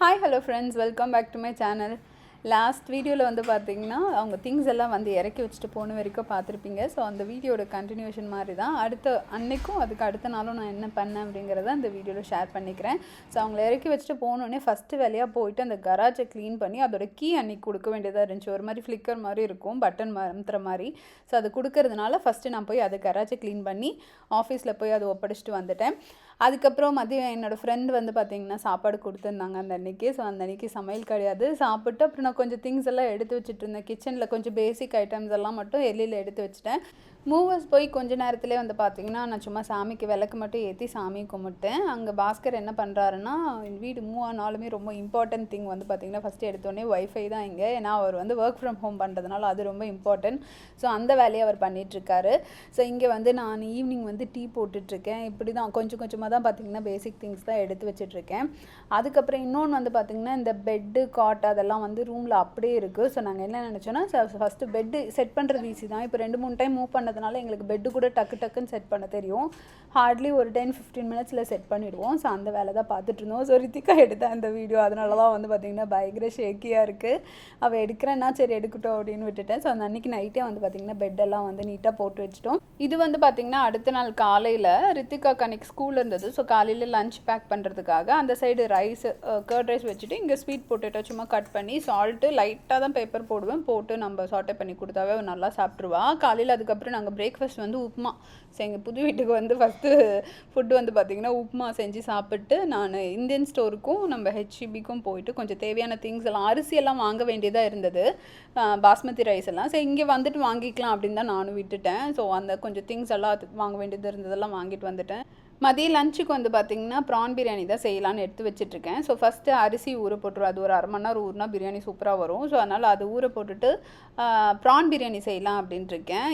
Hi, hello friends, welcome back to my channel. Last வீடியோவில் வந்து பார்த்திங்கன்னா அவங்க திங்ஸ் எல்லாம் வந்து இறக்கி வச்சுட்டு போன வரைக்கும் பார்த்துருப்பீங்க. ஸோ அந்த வீடியோட கண்டினியூஷன் மாதிரி தான் அன்றைக்கும் அதுக்கு அடுத்த நாளும் நான் என்ன பண்ணேன் அப்படிங்கிறத அந்த வீடியோவில் ஷேர் பண்ணிக்கிறேன். ஸோ அவங்கள இறக்கி வச்சுட்டு போனோடனே ஃபஸ்ட்டு வேலையாக போயிட்டு அந்த கராஜை க்ளீன் பண்ணி அதோட கீ அன்றைக்கி கொடுக்க வேண்டியதாக இருந்துச்சு. ஒரு மாதிரி ஃப்ளிக்கர் மாதிரி இருக்கும், பட்டன் அமுத்துற மாதிரி. ஸோ அது கொடுக்கறதுனால ஃபஸ்ட்டு நான் போய் அது கராஜை க்ளீன் பண்ணி ஆஃபீஸில் போய் அதை ஒப்படைச்சிட்டு வந்துட்டேன். அதுக்கப்புறம் மதியம் என்னோடய ஃப்ரெண்டு வந்து பார்த்திங்கன்னா சாப்பாடு கொடுத்துருந்தாங்க அந்த அன்றைக்கி. ஸோ அந்த அன்றைக்கி சமையல் கிடையாது. சாப்பிட்டு அப்புறம் நான் கொஞ்சம் திங்ஸ் எல்லாம் எடுத்து வச்சுட்டு இருந்தேன். கிச்சனில் கொஞ்சம் பேசிக் ஐட்டம்ஸ் எல்லாம் மட்டும் எல்லையில் எடுத்து வச்சுட்டேன். மூவர்ஸ் போய் கொஞ்ச நேரத்துலேயே வந்து பார்த்திங்கன்னா நான் சும்மா சாமிக்கு விளக்கு மட்டும் ஏற்றி சாமி கும்பிட்டேன். அங்கே பாஸ்கர் என்ன பண்ணுறாருன்னா, வீடு மூவ் ஆனாலுமே ரொம்ப இம்பார்ட்டன்ட் திங் வந்து பார்த்திங்கன்னா ஃபஸ்ட்டு எடுத்தோடனே ஒய்ஃபை தான் இங்கே. ஏன்னா அவர் வந்து ஒர்க் ஃப்ரம் ஹோம் பண்ணுறதுனால அது ரொம்ப இம்பார்ட்டன்ட். ஸோ அந்த வேலையை அவர் பண்ணிகிட்ருக்காரு. ஸோ இங்கே வந்து நான் ஈவினிங் வந்து டீ போட்டுட்ருக்கேன். இப்படி தான் கொஞ்சம் கொஞ்சமாக தான் பார்த்திங்கன்னா பேசிக் திங்ஸ் தான் எடுத்து வச்சிட்ருக்கேன். அதுக்கப்புறம் இன்னொன்று வந்து பார்த்திங்கன்னா இந்த பெட்டு காட் அதெல்லாம் வந்து ரூமில் அப்படியே இருக்குது. ஸோ நாங்கள் என்ன நினச்சோன்னா, ஃபஸ்ட்டு பெட்டு செட் பண்ணுறது ஈஸி தான். இப்போ 2-3 டைம் மூவ் பண்ணதுனால எங்களுக்கு பெட்டு கூட டக்குன்னு செட் பண்ண தெரியும். ஹார்ட்லி ஒரு 10-15 மினிட்ஸில் செட் பண்ணிவிடுவோம். ஸோ அந்த வேலை தான் பார்த்துட்டு இருந்தோம். ஸோ ரித்திகா எடுத்தேன் அந்த வீடியோ. அதனால தான் வந்து பார்த்திங்கன்னா பயங்கர ஷேக்கியாக இருக்குது. அவள் எடுக்கிறேன்னா சரி எடுக்கட்டும் அப்படின்னு விட்டுட்டேன். ஸோ அந்த அன்றைக்கி நைட்டே வந்து பார்த்திங்கன்னா பெட்டெல்லாம் வந்து நீட்டாக போட்டு வச்சுட்டோம். இது வந்து பார்த்திங்கன்னா அடுத்த நாள் காலையில் ரித்திகாக்கு அன்றைக்கி ஸ்கூல் இருந்தது. ஸோ காலையில் லஞ்ச் பேக் பண்ணுறதுக்காக அந்த சைடு ரைஸ் கர்ட் ரைஸ் வச்சுட்டு இங்கே ஸ்வீட் பொட்டேட்டோ சும்மா கட் பண்ணி சால்ட்டு லைட்டாக தான் பெப்பர் போடுவேன், போட்டு நம்ம சாட்டை பண்ணி கொடுத்தாவே நல்லா சாப்பிட்ருவா. காலையில் அதுக்கப்புறம் நாங்கள் பிரேக்ஃபாஸ்ட் வந்து உப்புமா. ஸோ எங்கள் புது வீட்டுக்கு வந்து ஃபஸ்ட்டு ஃபுட்டு வந்து பார்த்திங்கன்னா உப்புமா செஞ்சு சாப்பிட்டு நான் இந்தியன் ஸ்டோருக்கும் நம்ம ஹெச்இபிக்கும் போயிட்டு கொஞ்சம் தேவையான திங்ஸ் எல்லாம் அரிசியெல்லாம் வாங்க வேண்டியதாக இருந்தது, பாஸ்மதி ரைஸ் எல்லாம். ஸோ இங்கே வந்துட்டு வாங்கிக்கலாம் அப்படின்னு தான் நானும் விட்டுட்டேன். ஸோ அந்த கொஞ்சம் திங்ஸ் எல்லாம் வாங்க வேண்டியது இருந்ததெல்லாம் வாங்கிட்டு வந்துட்டேன். மதியம் லஞ்சுக்கு வந்து பார்த்திங்கன்னா ப்ரான் பிரியாணி தான் செய்யலான்னு எடுத்து வச்சுட்ருக்கேன். ஸோ ஃபஸ்ட்டு அரிசி ஊற போட்டுருவோம். அது ஒரு 1/2 மணி நேரம் ஊறினா பிரியாணி சூப்பராக வரும். ஸோ அதனால் அது ஊற போட்டுட்டு ப்ரான் பிரியாணி செய்யலாம் அப்படின்ட்டுருக்கேன்.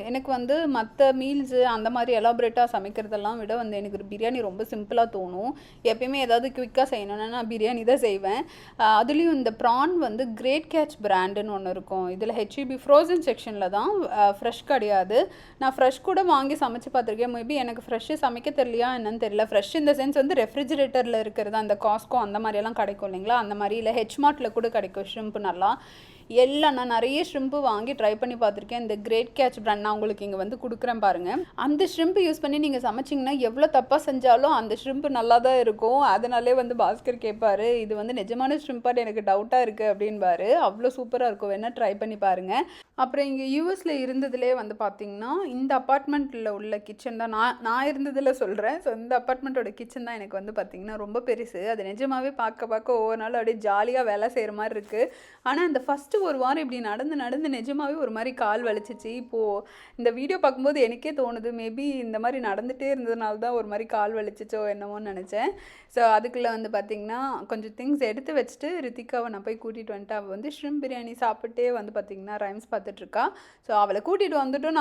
எனக்கு வந்து மற்ற மீல்ஸு அந்த மாதிரி எலாபரேட்டாக சமைக்கிறதெல்லாம் விட வந்து எனக்கு ஒரு பிரியாணி ரொம்ப சிம்பிளாக தோணும். எப்பயுமே ஏதாவது குயிக்காக செய்யணுன்னா நான் பிரியாணி தான் செய்வேன். அதுலேயும் இந்த ப்ரான் வந்து கிரேட் கேட்ச் பிராண்டுன்னு ஒன்று இருக்கும். இதில் ஹெச்இபி ஃப்ரோசன் செக்ஷனில் தான், ஃப்ரெஷ் கிடையாது. நான் ஃப்ரெஷ் கூட வாங்கி சமைச்சு பார்த்துருக்கேன். மேபி எனக்கு ஃப்ரெஷ்ஷு சமைக்க தெரியலையா என்னன்னு தெரியல. ஃப்ரெஷ் இந்த சென்ஸ் வந்து ரெஃப்ரிஜிரேட்டரில் இருக்கிறது, அந்த காஸ்கோ அந்த மாதிரியெல்லாம் கிடைக்கும் இல்லைங்களா, அந்த மாதிரி இல்லை ஹெச்மார்ட்டில் கூட கிடைக்கும் ஷ்ரிம்ப் நல்லா. எல்லாம் நான் நிறைய ஷ்ரிம்ப்பு வாங்கி ட்ரை பண்ணி பார்த்துருக்கேன். இந்த கிரேட் கேட்ச் பிராண்ட் நான் உங்களுக்கு இங்கே வந்து கொடுக்குறேன் பாருங்கள். அந்த ஷ்ரிம்ப்பு யூஸ் பண்ணி நீங்கள் சமைச்சிங்கன்னா எவ்வளோ தப்பாக செஞ்சாலும் அந்த ஷ்ரிம்ப்பு நல்லா தான் இருக்கும். அதனாலே வந்து பாஸ்கர் கேட்பார், இது வந்து நிஜமான ஷ்ரிம்பாட்டு எனக்கு டவுட்டாக இருக்குது அப்படின்பாரு. அவ்வளோ சூப்பராக இருக்கும், வேணால் ட்ரை பண்ணி பாருங்கள். அப்புறம் இங்கே யூஎஸில் இருந்ததுலேயே வந்து பார்த்திங்கன்னா இந்த அப்பார்ட்மெண்ட்டில் உள்ள கிச்சன் தான் நான் இருந்ததில் சொல்கிறேன். ஸோ இந்த அப்பார்ட்மெண்ட்டோட கிச்சன் தான் எனக்கு வந்து பார்த்திங்கன்னா ரொம்ப பெருசு. அது நிஜமாகவே பார்க்க ஒவ்வொரு நாள் அப்படியே ஜாலியாக வேலை செய்கிற மாதிரி இருக்குது. ஆனால் இந்த ஃபஸ்ட்டு ஒரு வாரம் இப்படி நடந்து நிஜமாகவே ஒரு மாதிரி கால் வலிச்சிச்சு. இப்போது இந்த வீடியோ பார்க்கும்போது எனக்கே தோணுது, மேபி இந்த மாதிரி நடந்துகிட்டே இருந்ததுனால தான் ஒரு மாதிரி கால் வலிச்சிச்சோ என்னமோன்னு நினச்சேன். ஸோ அதுக்குள்ளே வந்து பார்த்திங்கன்னா கொஞ்சம் திங்ஸ் எடுத்து வச்சுட்டு ரித்திகாவை நான் போய் கூட்டிகிட்டு வந்துட்டு அவள் வந்து ஷ்ரிம்ப் பிரியாணி சாப்பிட்டே வந்து பார்த்திங்கன்னா ரைம்ஸ் பார்த்துட்ருக்கா. ஸோ அவளை கூட்டிகிட்டு வந்துட்டு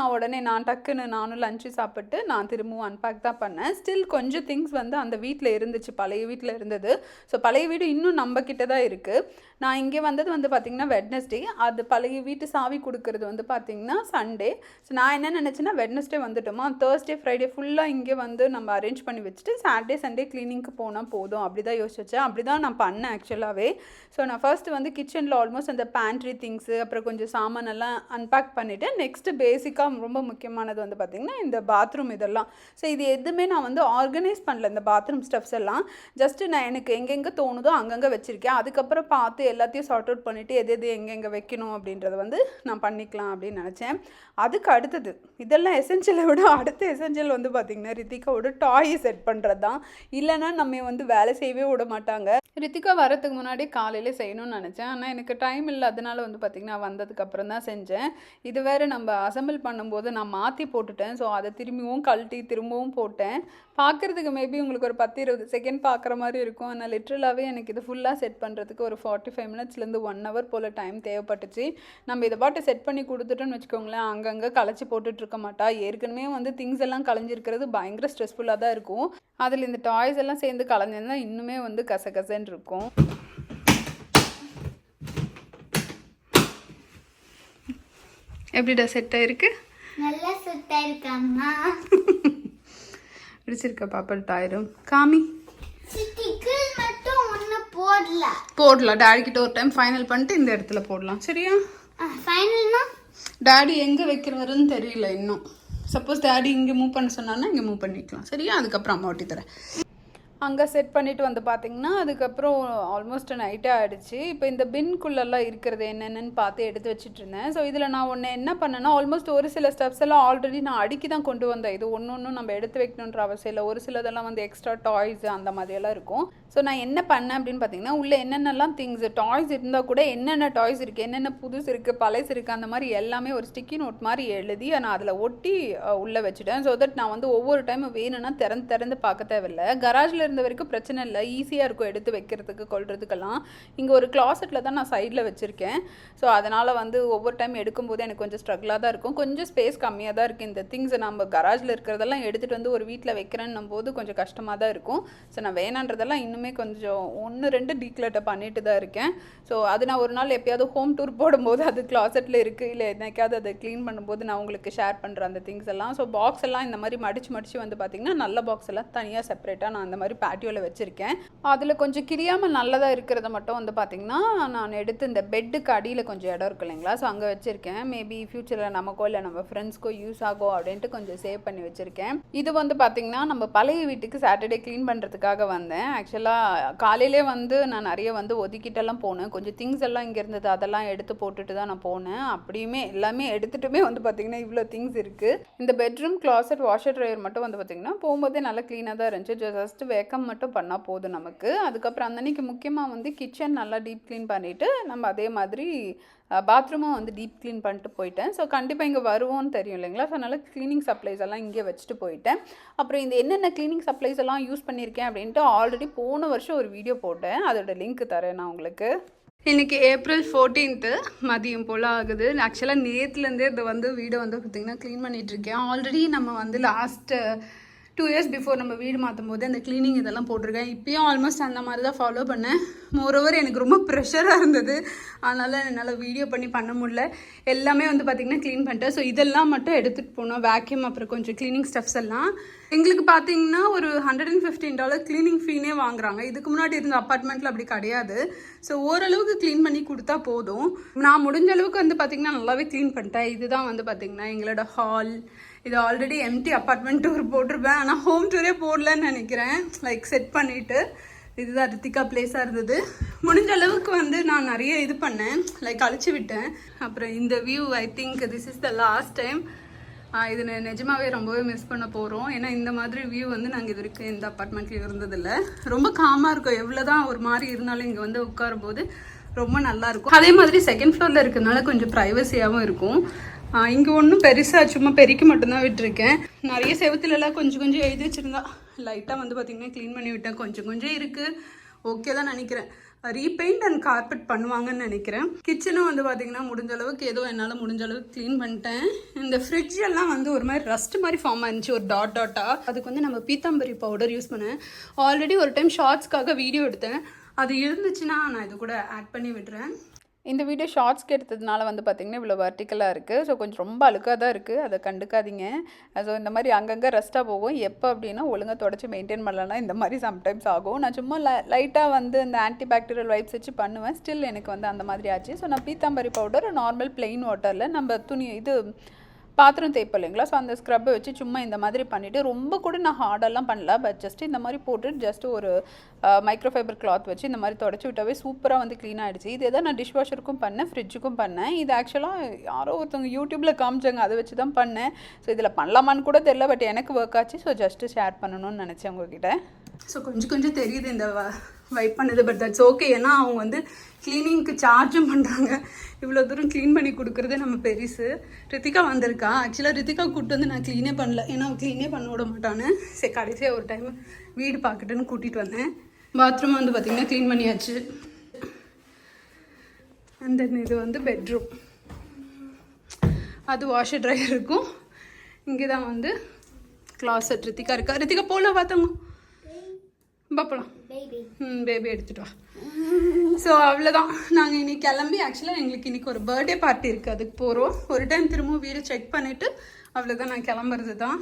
நான் டக்குன்னு நானும் லஞ்சு சாப்பிட்டு நான் திரும்பவும் அன்பேக் தான் பண்ணேன். ஸ்டில் கொஞ்சம் திங்ஸ் வந்து அந்த வீட்டில் இருந்துச்சு, பழைய வீட்டில் இருந்தது. ஸோ பழைய வீடு இன்னும் நம்ம கிட்ட தான் இருக்குது. நான் இங்கே வந்தது வந்து பார்த்திங்கன்னா வெட்னஸ்டே. அது பழைய வீட்டு சாவி கொடுக்கறது வந்து பார்த்திங்கன்னா சண்டே. ஸோ நான் என்ன நினச்சேன்னா வெட்னஸ்டே வந்துட்டோமா, தேர்ஸ்டே ஃப்ரைடே ஃபுல்லாக இங்கே வந்து நம்ம அரேஞ்ச் பண்ணி வச்சுட்டு சாட்டர்டே சண்டே க்ளீனிங்க்கு போனால் போதும் அப்படி தான் யோசிச்சேன். அப்படி தான் நான் பண்ணேன் ஆக்சுவலாகவே. ஸோ நான் ஃபர்ஸ்ட்டு வந்து கிச்சனில் ஆல்மோஸ்ட் அந்த பேண்ட்ரி திங்ஸு அப்புறம் கொஞ்சம் சாமானெல்லாம் அன்பேக் பண்ணிவிட்டு நெக்ஸ்ட்டு பேசிக்காக ரொம்ப முக்கியமானது வந்து பார்த்திங்கன்னா இந்த பாத்ரூம் இதெல்லாம். ஸோ இது எதுவுமே நான் வந்து ஆர்கனைஸ் பண்ணல, இந்த பாத்ரூம் ஸ்டெப்ஸ் எல்லாம். ஜஸ்ட்டு நான் எனக்கு எங்கெங்கே தோணுதோ அங்கங்கே வச்சுருக்கேன். அதுக்கப்புறம் பார்த்து எல்லாத்தையும் சார்ட் அவுட் பண்ணிவிட்டு எது எங்கெங்கே வைக்கணும் அப்படின்றத வந்து நான் பண்ணிக்கலாம் அப்படின்னு நினச்சேன். அதுக்கு அடுத்தது இதெல்லாம் எசென்ஷியலை விட அடுத்த எசென்ஷியல் வந்து பார்த்திங்கன்னா ரித்திகாவோட டாய் செட் பண்ணுறது தான். இல்லைனா நம்ம வந்து வேலை செய்யவே விட மாட்டாங்க. ரித்திகா வரதுக்கு முன்னாடி காலையில் செய்யணும்னு நினச்சேன். ஆனால் எனக்கு டைம் இல்லை, அதனால வந்து பார்த்திங்கன்னா வந்ததுக்கப்புறம் தான் செஞ்சேன். இது வேறு நம்ம அசம்பிள் பண்ணும்போது நான் மாற்றி போட்டுட்டேன். ஸோ அதை திரும்பவும் கழட்டி திரும்பவும் போட்டேன். பார்க்குறதுக்கு மேபி உங்களுக்கு ஒரு 10-20 செகண்ட் பார்க்குற மாதிரி இருக்கும். ஆனால் லிட்ரலாகவே எனக்கு இது ஃபுல்லாக செட் பண்ணுறதுக்கு ஒரு 45 மினிட்ஸ்லேருந்து 1 hour போல் டைம் தேவைப்பட்டுச்சு. நம்ம இதை பாட்டு செட் பண்ணி கொடுத்துட்டோன்னு வச்சுக்கோங்களேன், அங்கங்கே களைச்சி போட்டுட்ருக்க மாட்டா. ஏற்கனவே வந்து திங்ஸ் எல்லாம் களைஞ்சிருக்கிறது பயங்கர ஸ்ட்ரெஸ்ஃபுல்லாக தான் இருக்கும். அதில் இந்த டாய்ஸ் எல்லாம் சேர்ந்து களைஞ்சிருந்தா இன்னுமே வந்து கசகசன்னு இருக்கும். எப்படிடா செட் ஆயிருக்கு? நல்லா செட் ஆயிருக்காம்மா. பிடிச்சிருக்க பாப்பா டாயிரும் காமி. ஸ்டிக்கர் மட்டும் ஒண்ணு போடல. போடலாம். டாடி கிட்ட ஒரு டைம் ஃபைனல் பண்ணிட்டு இந்த இடத்துல போடலாம். சரியா? ஃபைனல்னா டாடி எங்கே வைக்கிறவருன்னு தெரியல இன்னும். சப்போஸ் டாடி இங்கே மூவ் பண்ண சொன்னான்னா இங்கே மூவ் பண்ணிக்கலாம். சரியா? அதுக்கப்புறம் அம்மா ஒட்டி தரேன். அங்கே செட் பண்ணிவிட்டு வந்து பார்த்திங்கன்னா அதுக்கப்புறம் ஆல்மோஸ்ட் நைட்டே ஆகிடுச்சு. இப்போ இந்த பின்குள்ளெல்லாம் இருக்கிறது என்னென்னு பார்த்து எடுத்து வச்சுட்டு இருந்தேன். ஸோ இதில் நான் ஒன்று என்ன பண்ணேன்னா, ஆல்மோஸ்ட் ஒரு சில ஸ்டெப்ஸ் எல்லாம் ஆல்ரெடி நான் அடுக்கி தான் கொண்டு வந்தேன். இது ஒன்று நம்ம எடுத்து வைக்கணுன்ற அவசியம் இல்லை. ஒரு சிலதெல்லாம் வந்து எக்ஸ்ட்ரா டாய்ஸ் அந்த மாதிரியெல்லாம் இருக்கும். ஸோ நான் என்ன பண்ணேன் அப்படின்னு பார்த்தீங்கன்னா, உள்ளே என்னென்னலாம் திங்ஸ் டாய்ஸ் இருந்தால் கூட என்னென்ன டாய்ஸ் இருக்குது, என்னென்ன புதுசு இருக்குது, பழசு இருக்குது, அந்த மாதிரி எல்லாமே ஒரு ஸ்டிக்கி நோட் மாதிரி எழுதி நான் அதில் ஒட்டி உள்ளே வச்சுட்டேன். ஸோ தட் நான் வந்து ஒவ்வொரு டைமும் வேணும்னா திறந்து பார்க்க தேவையில்லை. கராஜில் இருந்த வரைக்கும் பிரச்சனை இல்லை, ஈஸியாக இருக்கும் எடுத்து வைக்கிறதுக்கு கொள்றதுக்கெல்லாம். இங்கே ஒரு கிளாசெட்டில் தான் நான் சைடில் வச்சுருக்கேன். ஸோ அதனால் வந்து ஒவ்வொரு டைம் எடுக்கும்போது எனக்கு கொஞ்சம் ஸ்ட்ரகிளாக தான் இருக்கும். கொஞ்சம் ஸ்பேஸ் கம்மியாக தான் இருக்குது. இந்த திங்ஸை நம்ம கராஜில் இருக்கிறதெல்லாம் எடுத்துகிட்டு வந்து ஒரு வீட்டில் வைக்கிறேன்னும் போது கொஞ்சம் கஷ்டமாக தான் இருக்கும். ஸோ நான் வேணான்றதெல்லாம் இன்னுமே கொஞ்சம் 1-2 டீக்ளட்டர் பண்ணிட்டு தான் இருக்கேன். ஸோ அது நான் ஒரு நாள் எப்பயாவது ஹோம் டூர் போடும்போது அது கிளாசெட்டில் இருக்குது, இல்லை என்னைக்காவது அதை க்ளீன் பண்ணும்போது நான் உங்களுக்கு ஷேர் பண்ணுறேன் அந்த திங்ஸ் எல்லாம். ஸோ பாக்ஸ் எல்லாம் இந்த மாதிரி மடித்து வந்து பார்த்திங்கன்னா நல்ல பாக்ஸ் எல்லாம் தனியாக செப்பரேட்டாக நான் அந்த மாதிரி பேட்டியோவில் வச்சுருக்கேன். அதில் கொஞ்சம் கிரியாமல் நல்லதாக இருக்கிறத மட்டும் வந்து பார்த்திங்கன்னா நான் எடுத்து இந்த பெட்டுக்கு அடியில் கொஞ்சம் இடம் இருக்கு இல்லைங்களா, ஸோ அங்கே வச்சுருக்கேன். மேபி ஃப்யூச்சரில் நமக்கோ இல்லை நம்ம ஃப்ரெண்ட்ஸ்க்கோ யூஸ் ஆகும் அப்படின்ட்டு கொஞ்சம் சேவ் பண்ணி வச்சுருக்கேன். இது வந்து பார்த்திங்கன்னா நம்ம பழைய வீட்டுக்கு சாட்டர்டே க்ளீன் பண்ணுறதுக்காக வந்தேன். ஆக்சுவலாக காலையிலே வந்து நான் நிறைய வந்து ஒதுக்கிட்டெல்லாம் போனேன். கொஞ்சம் திங்ஸ் எல்லாம் இங்கே இருந்தது, அதெல்லாம் எடுத்து போட்டுட்டு தான் நான் போனேன். அப்படியுமே எல்லாமே எடுத்துட்டுமே வந்து பார்த்திங்கன்னா இவ்வளோ திங்ஸ் இருக்குது. இந்த பெட்ரூம், கிளாசெட், வாஷர் ட்ரையர் மட்டும் வந்து பார்த்திங்கன்னா போகும்போதே நல்லா க்ளீனாக தான் இருந்துச்சு. ஜஸ்ட் வேக்கம் மட்டும் பண்ணால் போதும் நமக்கு. அதுக்கப்புறம் அன்னைக்கு முக்கியமாக வந்து கிச்சன் நல்லா டீப் க்ளீன் பண்ணிவிட்டு நம்ம அதே மாதிரி பாத்ரூமும் வந்து டீப் க்ளீன் பண்ணிட்டு போயிட்டேன். ஸோ கண்டிப்பாக இங்கே வருவோம்னு தெரியும் இல்லைங்களா, ஸோ அதனால் க்ளீனிங் சப்ளைஸ் எல்லாம் இங்கே வச்சுட்டு போயிட்டேன். அப்புறம் இந்த என்னென்ன க்ளீனிங் சப்ளைஸ் எல்லாம் யூஸ் பண்ணியிருக்கேன் அப்படின்ட்டு ஆல்ரெடி போன வருஷம் ஒரு வீடியோ போட்டேன், அதோட லிங்க் தரேன் நான் உங்களுக்கு. இன்றைக்கி April 14th மதியம் போல் ஆகுது. ஆக்சுவலாக நேற்றுலேருந்தே இது வந்து வீடை வந்து பார்த்திங்கன்னா க்ளீன் பண்ணிகிட்ருக்கேன். ஆல்ரெடி நம்ம வந்து லாஸ்ட்டு 2 years பிஃபோர் நம்ம வீடு மாற்றும் போது அந்த க்ளீனிங் இதெல்லாம் போட்டிருக்கேன். இப்போயும் ஆல்மோஸ்ட் அந்த மாதிரி தான் ஃபாலோ பண்ணேன். மோரோவர் எனக்கு ரொம்ப ப்ரெஷராக இருந்தது, அதனால் என்னால் வீடியோ பண்ண முடியல. எல்லாமே வந்து பார்த்திங்கன்னா க்ளீன் பண்ணிட்டேன். ஸோ இதெல்லாம் மட்டும் எடுத்துகிட்டு போனோம், வேக்யூம் அப்புறம் கொஞ்சம் க்ளீனிங் ஸ்டெப்ஸ் எல்லாம். எங்களுக்கு பார்த்திங்கன்னா ஒரு $115 க்ளீனிங் ஃபீனே வாங்குறாங்க. இதுக்கு முன்னாடி இருந்த அப்பார்ட்மெண்ட்டில் அப்படி கிடையாது. ஸோ ஓரளவுக்கு க்ளீன் பண்ணி கொடுத்தா போதும். நான் முடிஞ்ச அளவுக்கு வந்து பார்த்திங்கன்னா நல்லாவே க்ளீன் பண்ணிட்டேன். இதுதான் வந்து பார்த்திங்கன்னா எங்களோட ஹால். இது ஆல்ரெடி எம்டி அப்பார்ட்மெண்ட் டூர் போட்டிருப்பேன், ஆனால் ஹோம் டூரே போடலன்னு நினைக்கிறேன். லைக் செட் பண்ணிவிட்டு இதுதான் ரித்திகா பிளேஸாக இருந்தது. முடிஞ்ச அளவுக்கு வந்து நான் நிறைய இது பண்ணேன், லைக் அழிச்சு விட்டேன். அப்புறம் இந்த view, I think this is the last time. இது நிஜமாவே ரொம்பவே மிஸ் பண்ண போகிறோம். ஏன்னா இந்த மாதிரி வியூ வந்து நாங்கள் இது வரைக்கும் இந்த அப்பார்ட்மெண்ட்லேயும் இருந்ததில்லை. ரொம்ப காமாக இருக்கும், எவ்வளோ தான் ஒரு மாதிரி இருந்தாலும் இங்கே வந்து உட்காரும் போது ரொம்ப நல்லாயிருக்கும். அதே மாதிரி செகண்ட் ஃப்ளோரில் இருக்கிறதுனால கொஞ்சம் ப்ரைவசியாகவும் இருக்கும். இங்கே ஒன்றும் பெருசாக சும்மா பெருக்கி மட்டும்தான் விட்டுருக்கேன். நிறைய செவத்துலலாம் கொஞ்சம் கொஞ்சம் எழுதி வச்சுருந்தா லைட்டாக வந்து பார்த்திங்கன்னா க்ளீன் பண்ணி விட்டேன். கொஞ்சம் இருக்குது, ஓகே தான் நினைக்கிறேன். ரீபெயிண்ட் அண்ட் கார்பெட் பண்ணுவாங்கன்னு நினைக்கிறேன். கிச்சனும் வந்து பார்த்திங்கன்னா முடிஞ்ச அளவுக்கு ஏதோ என்னால் முடிஞ்ச அளவுக்கு க்ளீன் பண்ணிட்டேன். இந்த ஃப்ரிட்ஜ் எல்லாம் வந்து ஒரு மாதிரி ரஸ்ட் மாதிரி ஃபார்ம் ஆயிருந்துச்சு, ஒரு டாட்டாக. அதுக்கு வந்து நம்ம பீத்தாம்பரி பவுடர் யூஸ் பண்ணேன். ஆல்ரெடி ஒரு டைம் ஷார்ட்ஸ்க்காக வீடியோ எடுத்தேன், அது இருந்துச்சுன்னா நான் இது கூட ஆட் பண்ணி விடுறேன். இந்த வீடியோ ஷார்ட்ஸ்க்கு எடுத்ததுனால வந்து பார்த்திங்கன்னா இவ்வளோ வெர்டிக்கலாக இருக்குது. ஸோ கொஞ்சம் ரொம்ப அழுக்காக தான் இருக்குது, அதை கண்டுக்காதீங்க. ஸோ இந்த மாதிரி அங்கங்கே ரெஸ்ட்டாக போகும். எப்போ அப்படின்னா ஒழுங்காக தொடச்சி மெயின்டைன் பண்ணலன்னா இந்த மாதிரி சம்டைம்ஸ் ஆகும். நான் சும்மா லைட்டாக வந்து இந்த ஆன்டி பாக்டீரியல் வைப்ஸ் வச்சு பண்ணுவேன். ஸ்டில் எனக்கு வந்து அந்த மாதிரி ஆச்சு. ஸோ நான் பீத்தாம்பரி பவுடர் நார்மல் பிளெயின் வாட்டரில் நம்ம துணி இது பாத்திரம் தேய்ப்போம் இல்லைங்களா, ஸோ அந்த ஸ்க்ரப்பை வச்சு சும்மா இந்த மாதிரி பண்ணிவிட்டு, ரொம்ப கூட நான் ஹார்டெல்லாம் பண்ணல, பட் ஜஸ்ட் இந்த மாதிரி போட்டு ஜஸ்ட் ஒரு மைக்ரோஃபைபர் கிளாத் வச்சு இந்த மாதிரி தொடச்சி விட்டாவே சூப்பராக வந்து க்ளீன் ஆகிடுச்சு. இது எதாவது நான் டிஷ் வாஷருக்கும் பண்ணேன், ஃப்ரிட்ஜுக்கும் பண்ணேன். இது ஆக்சுவலாக யாரோ ஒருத்தவங்க யூடியூப்பில் காமிச்சாங்க, அதை வச்சு தான் பண்ணேன். ஸோ இதில் பண்ணலாமான்னு கூட தெரியல, பட் எனக்கு ஒர்க் ஆச்சு. ஸோ ஜஸ்ட்டு ஷேர் பண்ணணும்னு நினச்சேன் உங்ககிட்ட. ஸோ கொஞ்சம் தெரியுது இந்த வைப் பண்ணுது, பட் தட்ஸ் ஓகே. ஏன்னா அவங்க வந்து க்ளீனிங்க்கு சார்ஜும் பண்ணுறாங்க. இவ்வளோ தூரம் க்ளீன் பண்ணி கொடுக்குறதே நம்ம பெருசு. ரித்திகா வந்திருக்கா. ஆக்சுவலாக ரித்திகா கூப்பிட்டு வந்து நான் க்ளீனே பண்ணல, ஏன்னா அவன் க்ளீனே பண்ண விட மாட்டான்னு. சரி கடைசியாக ஒரு டைம் வீடு பார்க்கட்டுன்னு கூட்டிகிட்டு வந்தேன். பாத்ரூம் வந்து பார்த்திங்கன்னா க்ளீன் பண்ணியாச்சு. அண்ட் தென் இது வந்து பெட்ரூம், அது வாஷர் ட்ரையர் இருக்கும். இங்கே தான் வந்து கிளாசெட். ரித்திகா இருக்கா. ரித்திகா போல பார்த்தோங்க பாப்பலாம். பேபி எடுத்துட்டு வா. ஸோ அவ்வளோதான், நாங்கள் இன்னைக்கு கிளம்பி. ஆக்சுவலாக எங்களுக்கு இன்றைக்கி ஒரு பர்த்டே பார்ட்டி இருக்குது, அதுக்கு போகிறோம். ஒரு டைம் திரும்ப வீடு செக் பண்ணிவிட்டு அவ்வளோதான், நான் கிளம்புறது தான்.